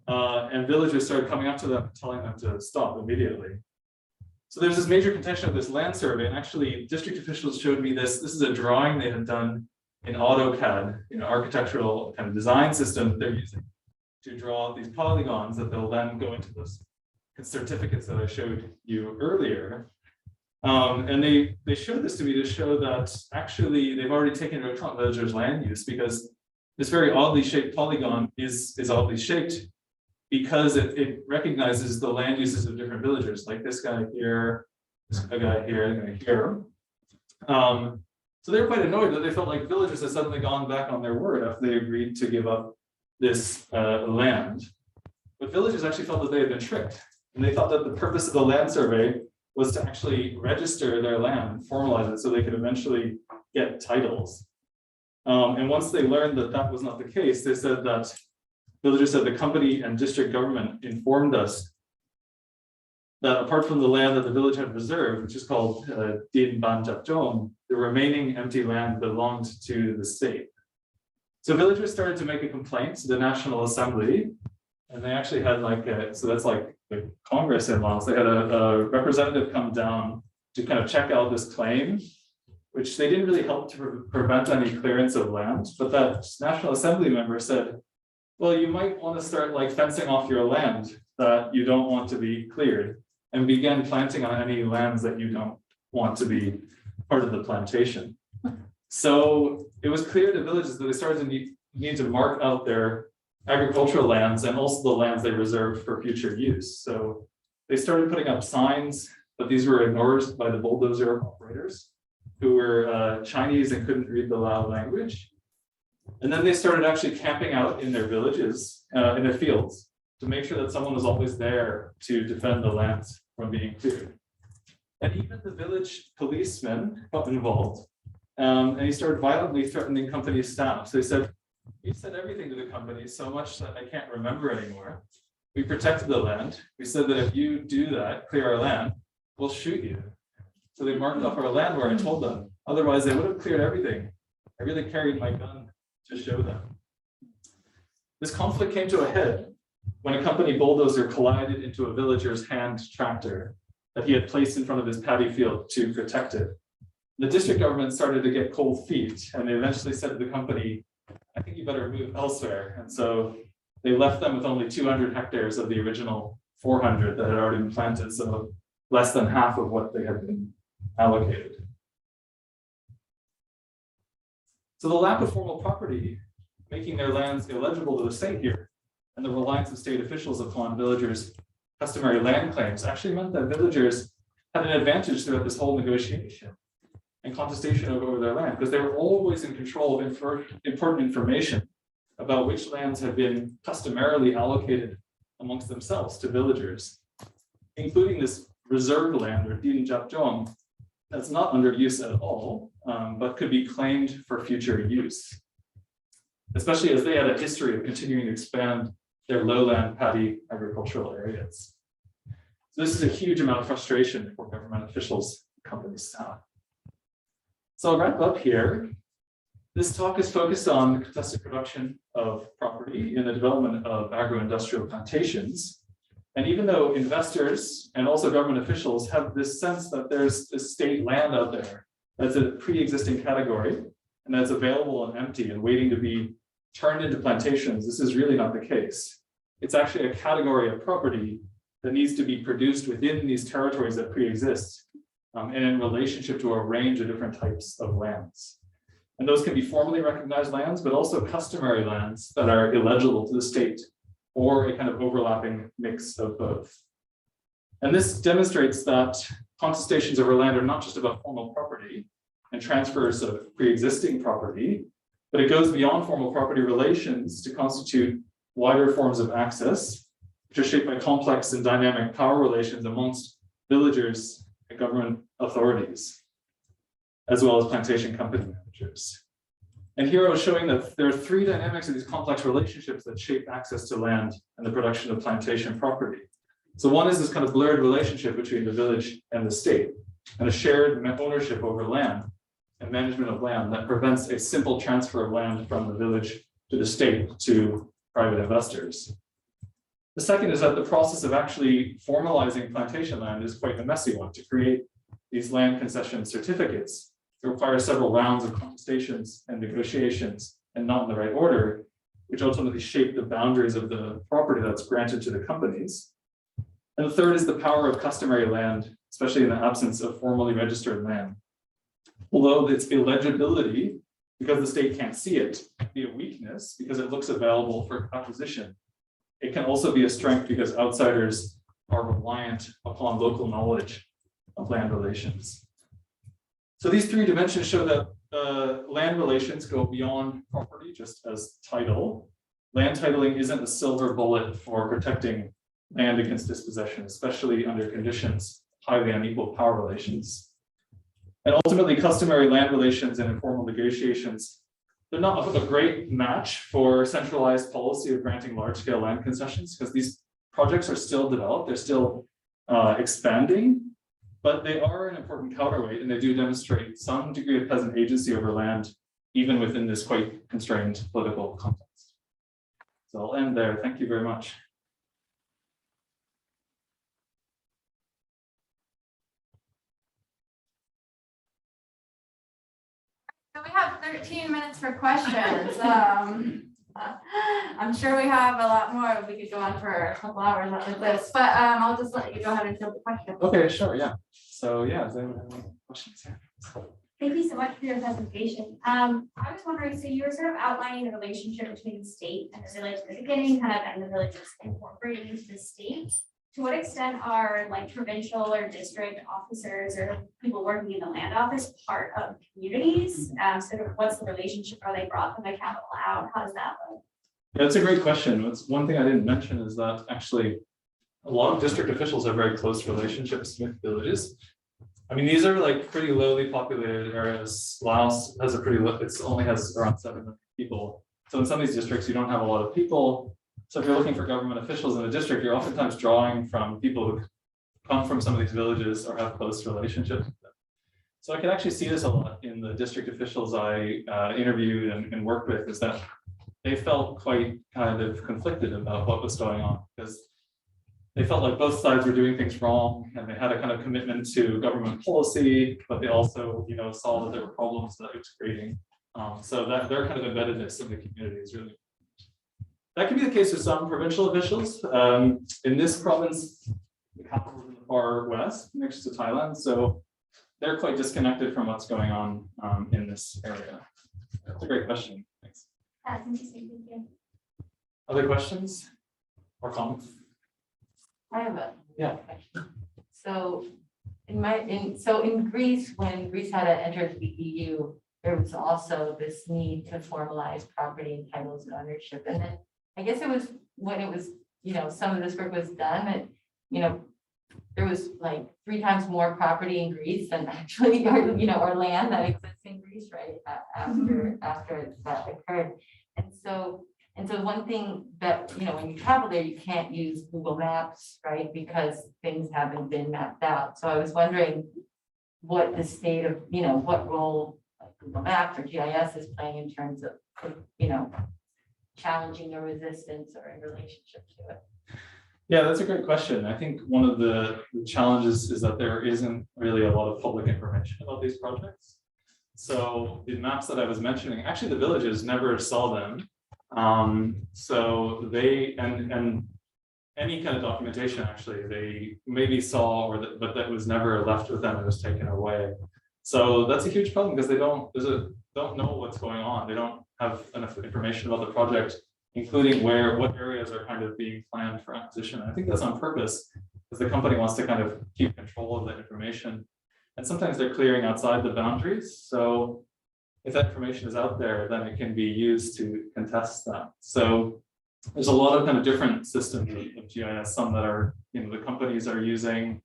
and villagers started coming up to them, telling them to stop immediately. So there's this major contention of this land survey, and actually district officials showed me this. This is a drawing they had done in AutoCAD, architectural kind of design system that they're using to draw these polygons that they'll then go into those certificates that I showed you earlier. And they showed this to me to show that actually they've already taken into account villagers' land use, because this very oddly shaped polygon is oddly shaped because it recognizes the land uses of different villagers, like this guy here, this guy here, and here. So they were quite annoyed that they felt like villagers had suddenly gone back on their word after they agreed to give up this land. But villagers actually felt that they had been tricked, and they thought that the purpose of the land survey was to actually register their land, formalize it so they could eventually get titles. And once they learned that that was not the case, they said that villagers said the company and district government informed us that apart from the land that the village had reserved, which is called Din Ban Japjong, the remaining empty land belonged to the state. So villagers started to make a complaint to the National Assembly, and they actually had so that's like the Congress in Laos, they had a representative come down to kind of check out this claim, which they didn't really help to prevent any clearance of land, but that National Assembly member said, well, you might want to start fencing off your land that you don't want to be cleared, and begin planting on any lands that you don't want to be part of the plantation. So it was clear to villages that they started to need to mark out their agricultural lands and also the lands they reserved for future use. So they started putting up signs, but these were ignored by the bulldozer operators who were Chinese and couldn't read the Lao language. And then they started actually camping out in their villages, in their fields, to make sure that someone was always there to defend the lands from being cleared. And even the village policeman got involved, and he started violently threatening company staff. So they said, "You said everything to the company so much that I can't remember anymore. We protected the land. We said that if you do that, clear our land, we'll shoot you." So they marked off our land where I told them. Otherwise, they would have cleared everything. I really carried my gun to show them. This conflict came to a head when a company bulldozer collided into a villager's hand tractor that he had placed in front of his paddy field to protect it. The district government started to get cold feet, and they eventually said to the company, "I think you better move elsewhere." And so they left them with only 200 hectares of the original 400 that had already been planted, so less than half of what they had been allocated. So the lack of formal property, making their lands illegible to the state here, and the reliance of state officials upon villagers' customary land claims actually meant that villagers had an advantage throughout this whole negotiation and contestation over their land, because they were always in control of important information about which lands had been customarily allocated amongst themselves to villagers, including this reserved land or din japjong that's not under use at all, but could be claimed for future use, especially as they had a history of continuing to expand their lowland paddy agricultural areas. So this is a huge amount of frustration for government officials, companies to have. So I'll wrap up here. This talk is focused on the contested production of property in the development of agro-industrial plantations. And even though investors and also government officials have this sense that there's this state land out there that's a pre-existing category and that's available and empty and waiting to be turned into plantations, this is really not the case. It's actually a category of property that needs to be produced within these territories that pre-exist and in relationship to a range of different types of lands. And those can be formally recognized lands, but also customary lands that are illegible to the state, or a kind of overlapping mix of both. And this demonstrates that contestations over land are not just about formal property and transfers of pre-existing property, but it goes beyond formal property relations to constitute wider forms of access, which are shaped by complex and dynamic power relations amongst villagers and government authorities, as well as plantation company managers. And here I was showing that there are three dynamics of these complex relationships that shape access to land and the production of plantation property. So one is this kind of blurred relationship between the village and the state, and a shared ownership over land and management of land that prevents a simple transfer of land from the village to the state to private investors. The second is that the process of actually formalizing plantation land is quite a messy one. To create these land concession certificates, it requires several rounds of contestations and negotiations, and not in the right order, which ultimately shape the boundaries of the property that's granted to the companies. And the third is the power of customary land, especially in the absence of formally registered land. Although its illegibility, because the state can't see it, can be a weakness because it looks available for acquisition. It can also be a strength because outsiders are reliant upon local knowledge of land relations. So these three dimensions show that land relations go beyond property just as title. Land titling isn't a silver bullet for protecting land against dispossession, especially under conditions highly unequal power relations. And ultimately, customary land relations and informal negotiations, they're not a great match for centralized policy of granting large-scale land concessions, because these projects are still developed, they're still expanding, but they are an important counterweight, and they do demonstrate some degree of peasant agency over land, even within this quite constrained political context. So I'll end there. Thank you very much. So we have 13 minutes for questions. I'm sure we have a lot more. We could go on for a couple hours like this, but I'll just let you go ahead and field the questions. Okay, sure, yeah. So yeah, does anyone have any questions here? Thank you so much for your presentation. I was wondering, so you were sort of outlining the relationship between the state and the village at the beginning, kind of, and the villages incorporated into the state. To what extent are like provincial or district officers or people working in the land office part of communities? Sort of what's the relationship? Are they brought from the capital out? How does that look? Yeah, that's a great question. It's one thing I didn't mention is that actually a lot of district officials have very close relationships with villages. I mean, these are like pretty lowly populated areas. Laos has a pretty low, it only has around 700 people. So in some of these districts, you don't have a lot of people. So if you're looking for government officials in a district, you're oftentimes drawing from people who come from some of these villages or have close relationships with them. So I can actually see this a lot in the district officials I interviewed and worked with, is that they felt quite kind of conflicted about what was going on, because they felt like both sides were doing things wrong, and they had a kind of commitment to government policy, but they also, you know, saw that there were problems that it was creating. So that their kind of embeddedness in the community is really. That can be the case with some provincial officials. In this province, the capital is in the far west, next to Thailand, so they're quite disconnected from what's going on in this area. That's a great question. Thanks. That's interesting. Thank you. Other questions? or comments? I have a. Yeah. question. So in Greece, when Greece had to enter the EU, there was also this need to formalize property and titles and ownership. And then I guess it was when it was, some of this work was done that, there was like 3 times more property in Greece than actually, or land that exists in Greece, right? After that occurred. And so one thing that, when you travel there, you can't use Google Maps, right? Because things haven't been mapped out. So I was wondering what the state of, what role like Google Maps or GIS is playing in terms of, challenging the resistance or in relationship to it. Yeah, that's a great question. I think one of the challenges is that there isn't really a lot of public information about these projects. So the maps that I was mentioning, actually the villages never saw them. So they, and any kind of documentation, actually, they maybe saw, but that was never left with them, it was taken away. So that's a huge problem because they don't know what's going on. They don't have enough information about the project, including what areas are kind of being planned for acquisition. I think that's on purpose because the company wants to kind of keep control of that information. And sometimes they're clearing outside the boundaries. So if that information is out there, then it can be used to contest that. So there's a lot of kind of different systems of GIS, some that are, the companies are using.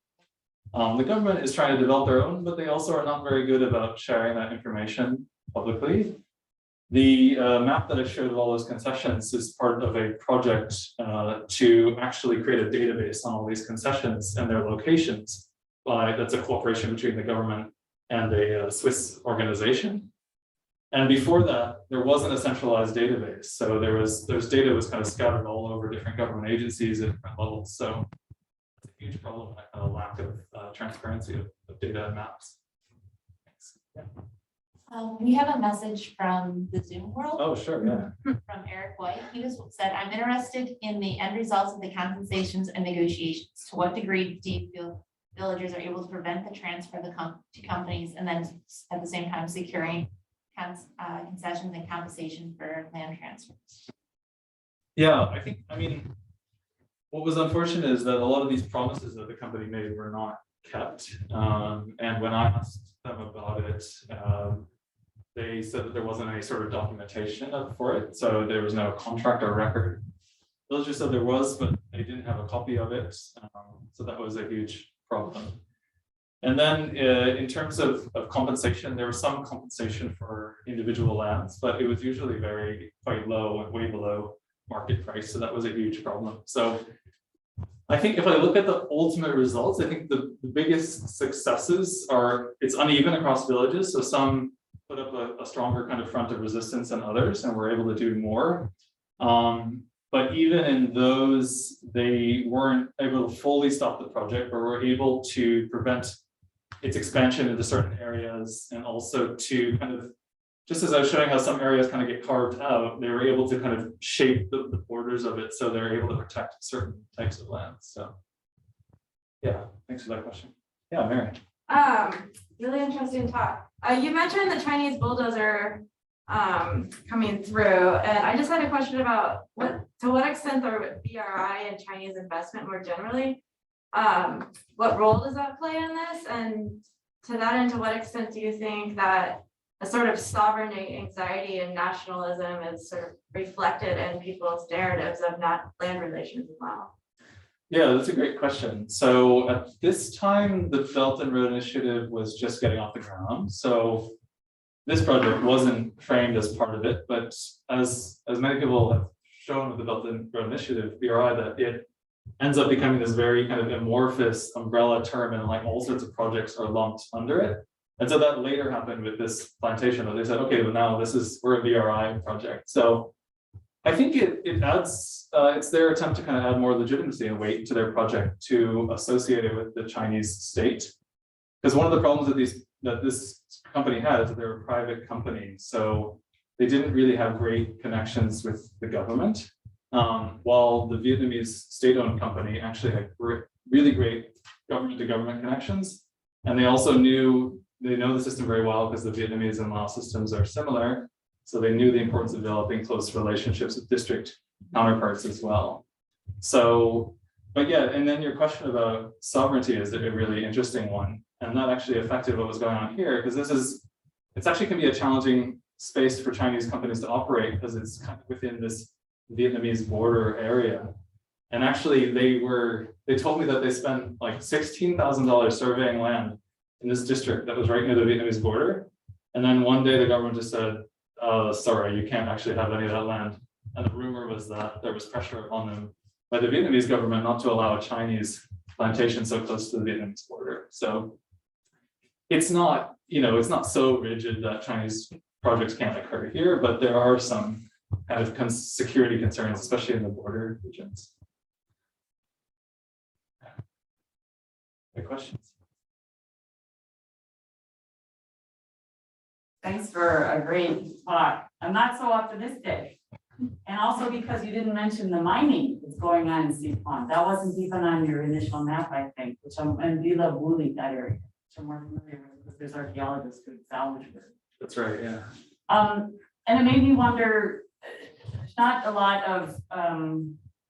The government is trying to develop their own, but they also are not very good about sharing that information publicly. The map that I showed of all those concessions is part of a project to actually create a database on all these concessions and their locations. That's a cooperation between the government and a Swiss organization. And before that, there wasn't a centralized database. So there's data was kind of scattered all over different government agencies at different levels. So it's a huge problem, that kind of lack of transparency of data and maps. Thanks. Yeah. We have a message from the Zoom world. Oh, sure, yeah. From Eric White. He said, I'm interested in the end results of the compensations and negotiations. To what degree do you feel villagers are able to prevent the transfer of to companies and then at the same time securing concessions and compensation for land transfers? Yeah, I mean, what was unfortunate is that a lot of these promises that the company made were not kept. And when I asked them about it, they said that there wasn't any sort of documentation for it. So there was no contract or record. Villagers said there was, but they didn't have a copy of it. So that was a huge problem. And then in terms of compensation, there was some compensation for individual lands, but it was usually quite low and way below market price. So that was a huge problem. So I think if I look at the ultimate results, I think the biggest successes are, it's uneven across villages. So some put up a stronger kind of front of resistance than others, and were able to do more. But even in those, they weren't able to fully stop the project, but were able to prevent its expansion into certain areas, and also to kind of, just as I was showing how some areas kind of get carved out, they were able to kind of shape the borders of it so they're able to protect certain types of land. So yeah, thanks for that question. Yeah, Mary. Really interesting talk. You mentioned the Chinese bulldozer coming through, and I just had a question about to what extent are BRI and Chinese investment more generally? What role does that play in this? And to that end, to what extent do you think that a sort of sovereign anxiety and nationalism is sort of reflected in people's narratives of not land relations as well? Yeah, that's a great question. So at this time, the Belt and Road Initiative was just getting off the ground. So this project wasn't framed as part of it, but as many people have shown with the Belt and Road Initiative, BRI, that it ends up becoming this very kind of amorphous umbrella term, and like all sorts of projects are lumped under it. And so that later happened with this plantation, that they said, okay, well now we're a BRI project. So I think it adds, it's their attempt to kind of add more legitimacy and weight to their project to associate it with the Chinese state. Because one of the problems that this company had is that they're a private company. So they didn't really have great connections with the government. While the Vietnamese state-owned company actually had really great government-to-government connections. And they also know the system very well because the Vietnamese and Laos systems are similar. So they knew the importance of developing close relationships with district counterparts as well. So, but yeah, and then your question about sovereignty is a really interesting one. And that actually affected what was going on here, because it's actually can be a challenging space for Chinese companies to operate because it's kind of within this Vietnamese border area. And actually they told me that they spent like $16,000 surveying land in this district that was right near the Vietnamese border. And then one day the government just said, sorry, you can't actually have any of that land. And the rumor was that there was pressure upon them by the Vietnamese government not to allow a Chinese plantation so close to the Vietnamese border. So it's not, it's not so rigid that Chinese projects can't occur here, but there are some kind of security concerns, especially in the border regions. Any questions? Thanks for a great talk. I'm not so optimistic. And also because you didn't mention the mining that's going on in Sea Pond. That wasn't even on your initial map, I think, and Vila Woolley, that area, which I'm more familiar with because there's archaeologists who salvage it. That's right, yeah. And it made me wonder, there's not a lot of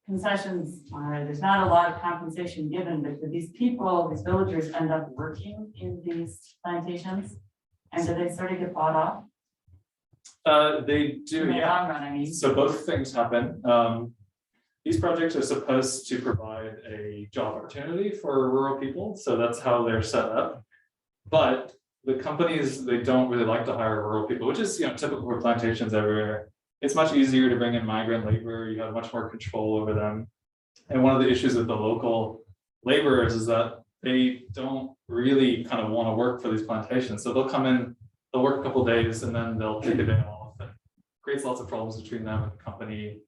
concessions, there's not a lot of compensation given, but do these people, these villagers end up working in these plantations? And do they sort of get bought off? They do, In the yeah. long run, I mean. So both things happen. These projects are supposed to provide a job opportunity for rural people, so that's how they're set up. But the companies, they don't really like to hire rural people, which is typical for plantations everywhere. It's much easier to bring in migrant labor. You have much more control over them. And one of the issues with the local laborers is that they don't really kind of want to work for these plantations. So they'll come in, they'll work a couple of days, and then they'll take a day off. And creates lots of problems between them and the company.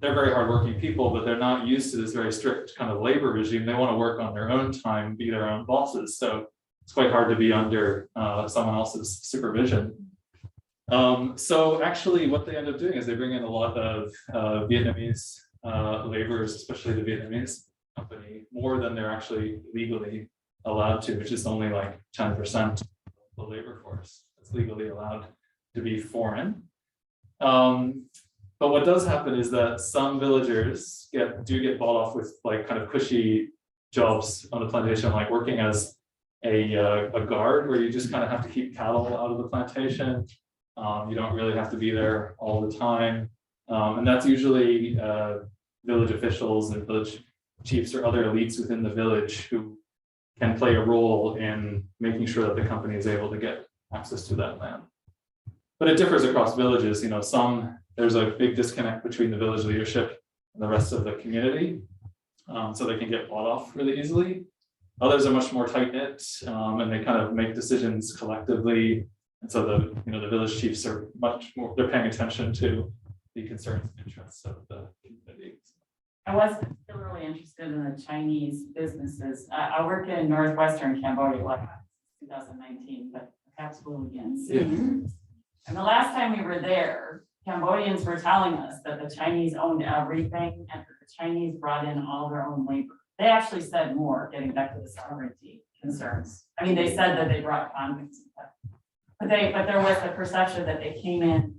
They're very hardworking people, but they're not used to this very strict kind of labor regime. They want to work on their own time, be their own bosses. So it's quite hard to be under someone else's supervision. So actually what they end up doing is they bring in a lot of Vietnamese laborers, especially the Vietnamese company, more than they're actually legally allowed to, which is only like 10% of the labor force that's legally allowed to be foreign. But what does happen is that some villagers do get bought off with like kind of cushy jobs on the plantation, like working as a guard, where you just kind of have to keep cattle out of the plantation. You don't really have to be there all the time. And that's usually village officials and village chiefs or other elites within the village who can play a role in making sure that the company is able to get access to that land. But it differs across villages. There's a big disconnect between the village leadership and the rest of the community. So they can get bought off really easily. Others are much more tight knit, and they kind of make decisions collectively. And so the village chiefs are much more, they're paying attention to the concerns and interests of the community. I was particularly interested in the Chinese businesses. I work in northwestern Cambodia, like 2019, but perhaps will again soon. And the last time we were there, Cambodians were telling us that the Chinese owned everything and that the Chinese brought in all their own labor. They actually said more, getting back to the sovereignty concerns. I mean, they said that they brought convicts, but there was the perception that they came in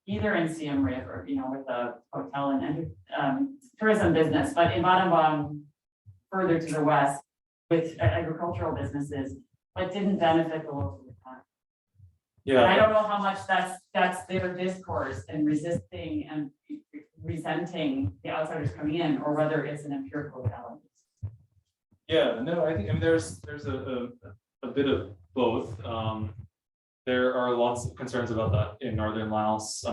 either in Siem Reap or, with the hotel and tourism business, but in Battambang, further to the west, with agricultural businesses, but didn't benefit the local economy. Yeah. And I don't know how much that's their discourse and resisting and resenting the outsiders coming in, or whether it's an empirical reality. Yeah, no, I think there's a bit of both. There are lots of concerns about that in northern Laos.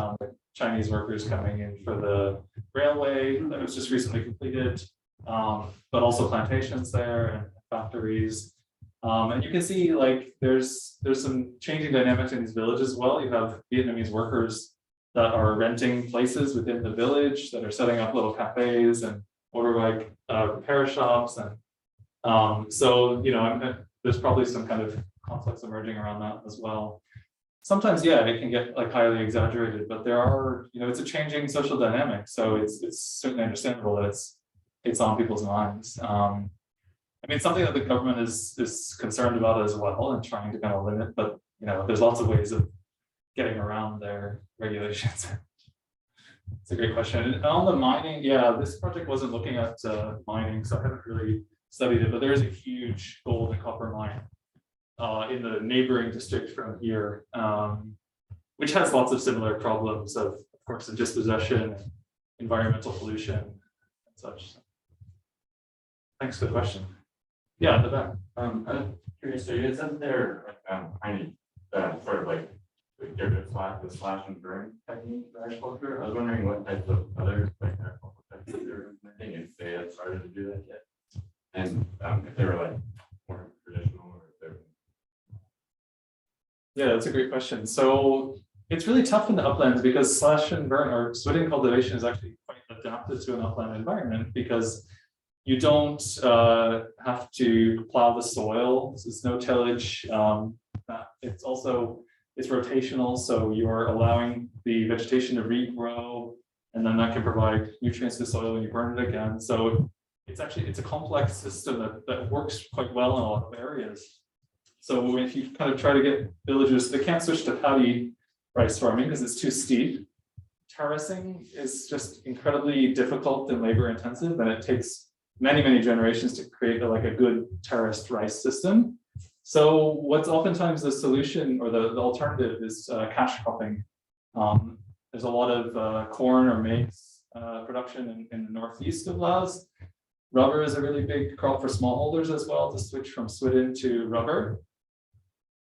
Chinese workers coming in for the railway that was just recently completed, but also plantations there and factories. And you can see like there's some changing dynamics in these villages as well. You have Vietnamese workers that are renting places within the village, that are setting up little cafes and motorbike repair shops, and so there's probably some kind of conflicts emerging around that as well. Sometimes, yeah, it can get like highly exaggerated, but there are, it's a changing social dynamic, so it's certainly understandable that it's on people's minds. I mean, something that the government is concerned about as well and trying to kind of limit, but there's lots of ways of getting around their regulations. It's a great question. And on the mining, yeah, this project wasn't looking at mining, so I haven't really studied it, but there is a huge gold and copper mine in the neighboring district from here, which has lots of similar problems of course, the dispossession, environmental pollution, and such. Thanks for the question. Yeah, at the back. I'm curious, so you said there, tiny, sort of like the slash and burn technique for agriculture. I was wondering what types of other like agricultural techniques they were implementing, if they had started to do that yet. And if they were like more traditional or if they're. Yeah, that's a great question. So it's really tough in the uplands because slash and burn or switting cultivation is actually quite adapted to an upland environment because you don't have to plow the soil. There's no tillage. It's rotational, so you're allowing the vegetation to regrow, and then that can provide nutrients to the soil when you burn it again. So it's a complex system that works quite well in a lot of areas. So if you kind of try to get villagers, they can't switch to paddy rice farming because it's too steep. Terracing is just incredibly difficult and labor intensive, and it takes many, many generations to create a good terraced rice system. So what's oftentimes the solution or the alternative is cash cropping. There's a lot of corn or maize production in the northeast of Laos. Rubber is a really big crop for smallholders as well to switch from swidden to rubber.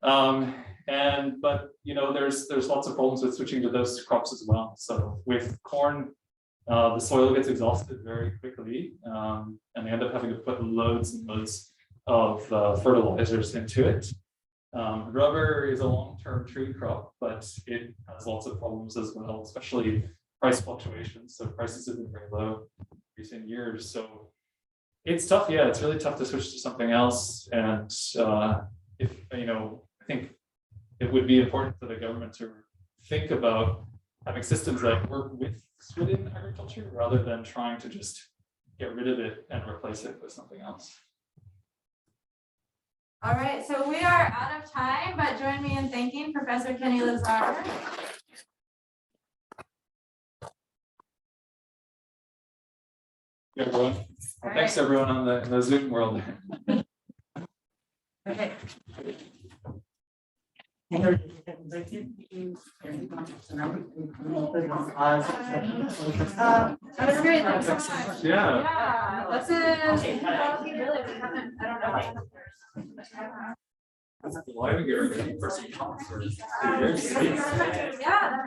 But there's lots of problems with switching to those crops as well. So with corn, the soil gets exhausted very quickly, and they end up having to put loads and loads of fertilizers into it. Rubber is a long-term tree crop, but it has lots of problems as well, especially price fluctuations. So prices have been very low in recent years. So it's tough. Yeah, it's really tough to switch to something else. And I think it would be important for the government to think about having systems that work with swidden agriculture rather than trying to just get rid of it and replace it with something else. All right, so we are out of time, but join me in thanking Professor Kenney-Lazar. Yeah, everyone. All Thanks right. everyone on the Zoom world. Okay. That was great, thanks so much. Yeah. Yeah, that's it. Why are we getting ready for some conference? Yeah.